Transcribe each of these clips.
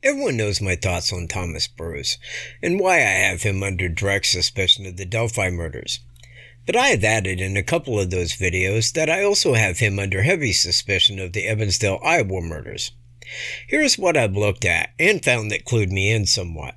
Everyone knows my thoughts on Thomas Bruce, and why I have him under direct suspicion of the Delphi murders. But I have added in a couple of those videos that I also have him under heavy suspicion of the Evansdale, Iowa murders. Here's what I've looked at and found that clued me in somewhat.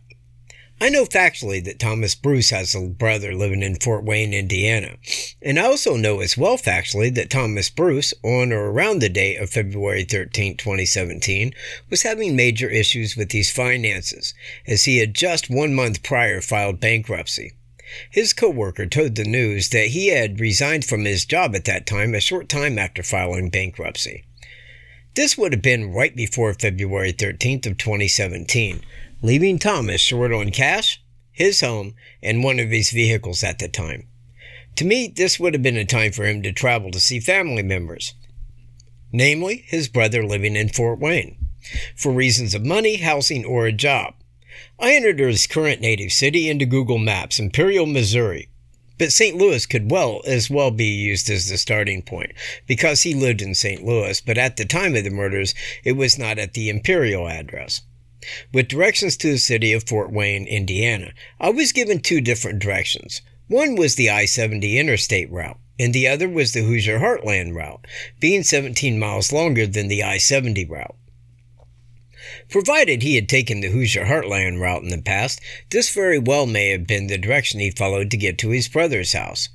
I know factually that Thomas Bruce has a brother living in Fort Wayne, Indiana, and I also know as well factually that Thomas Bruce, on or around the date of February 13, 2017, was having major issues with his finances, as he had just 1 month prior filed bankruptcy. His co-worker told the news that he had resigned from his job at that time a short time after filing bankruptcy. This would have been right before February 13th of 2017, leaving Thomas short on cash, his home, and one of his vehicles at the time. To me, this would have been a time for him to travel to see family members, namely his brother living in Fort Wayne, for reasons of money, housing, or a job. I entered his current native city into Google Maps, Imperial, Missouri, but St. Louis could as well be used as the starting point, because he lived in St. Louis, but at the time of the murders, it was not at the Imperial address. With directions to the city of Fort Wayne, Indiana, I was given two different directions. One was the I-70 interstate route, and the other was the Hoosier Heartland route, being 17 miles longer than the I-70 route. Provided he had taken the Hoosier Heartland route in the past, this very well may have been the direction he followed to get to his brother's house.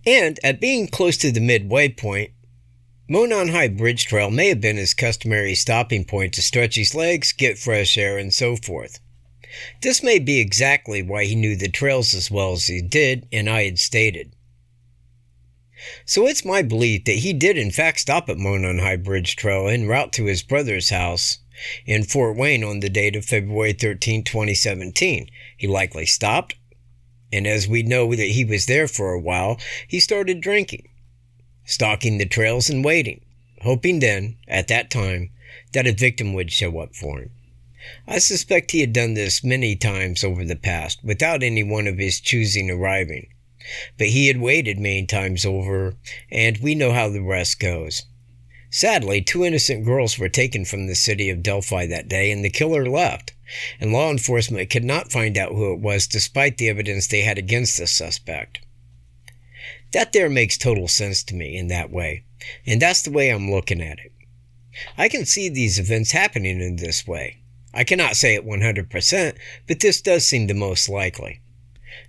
And, at being close to the midway point, Monon High Bridge Trail may have been his customary stopping point to stretch his legs, get fresh air, and so forth. This may be exactly why he knew the trails as well as he did, and I had stated. So it's my belief that he did in fact stop at Monon High Bridge Trail en route to his brother's house in Fort Wayne on the date of February 13, 2017. He likely stopped, and as we know that he was there for a while, he started drinking, stalking the trails and waiting, hoping then, at that time, that a victim would show up for him. I suspect he had done this many times over the past, without any one of his choosing arriving. But he had waited many times over, and we know how the rest goes. Sadly, 2 innocent girls were taken from the city of Delphi that day, and the killer left, and law enforcement could not find out who it was despite the evidence they had against the suspect. That there makes total sense to me in that way, and that's the way I'm looking at it. I can see these events happening in this way. I cannot say it 100%, but this does seem the most likely.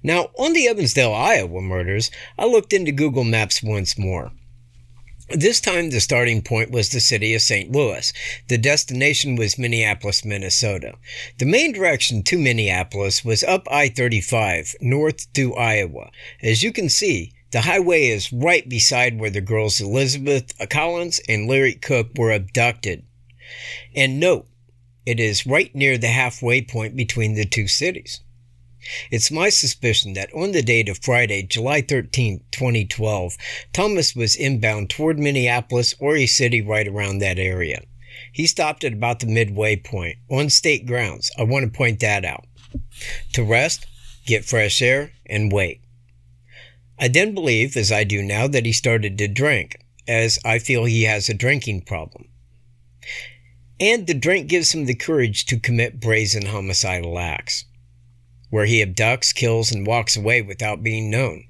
Now, on the Evansdale, Iowa murders, I looked into Google Maps once more. This time, the starting point was the city of St. Louis. The destination was Minneapolis, Minnesota. The main direction to Minneapolis was up I-35, north to Iowa. As you can see, the highway is right beside where the girls Elizabeth Collins and Larry Cook were abducted. And note, it is right near the halfway point between the two cities. It's my suspicion that on the date of Friday, July 13, 2012, Thomas was inbound toward Minneapolis or a city right around that area. He stopped at about the midway point, on state grounds. I want to point that out. To rest, get fresh air, and wait. I then believe, as I do now, that he started to drink, as I feel he has a drinking problem. And the drink gives him the courage to commit brazen homicidal acts, where he abducts, kills, and walks away without being known.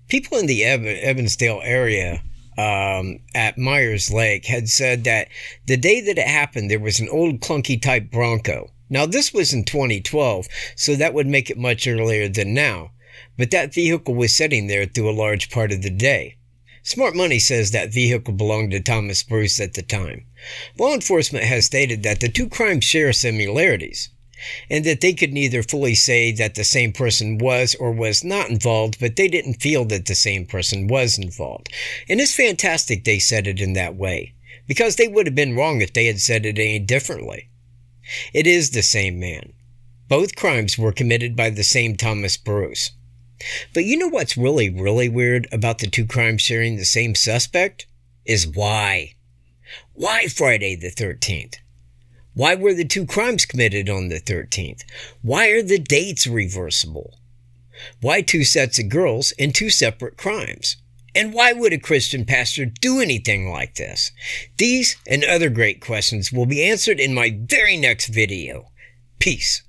People in the Evansdale area at Myers Lake had said that the day that it happened, there was an old clunky type Bronco. Now, this was in 2012, so that would make it much earlier than now, but that vehicle was sitting there through a large part of the day. Smart Money says that vehicle belonged to Thomas Bruce at the time. Law enforcement has stated that the two crimes share similarities, and that they could neither fully say that the same person was or was not involved, but they didn't feel that the same person was involved. And it's fantastic they said it in that way, because they would have been wrong if they had said it any differently. It is the same man. Both crimes were committed by the same Thomas Bruce. But you know what's really, really weird about the two crimes sharing the same suspect? Is why. Why Friday the 13th? Why were the two crimes committed on the 13th? Why are the dates reversible? Why two sets of girls and two separate crimes? And why would a Christian pastor do anything like this? These and other great questions will be answered in my very next video. Peace.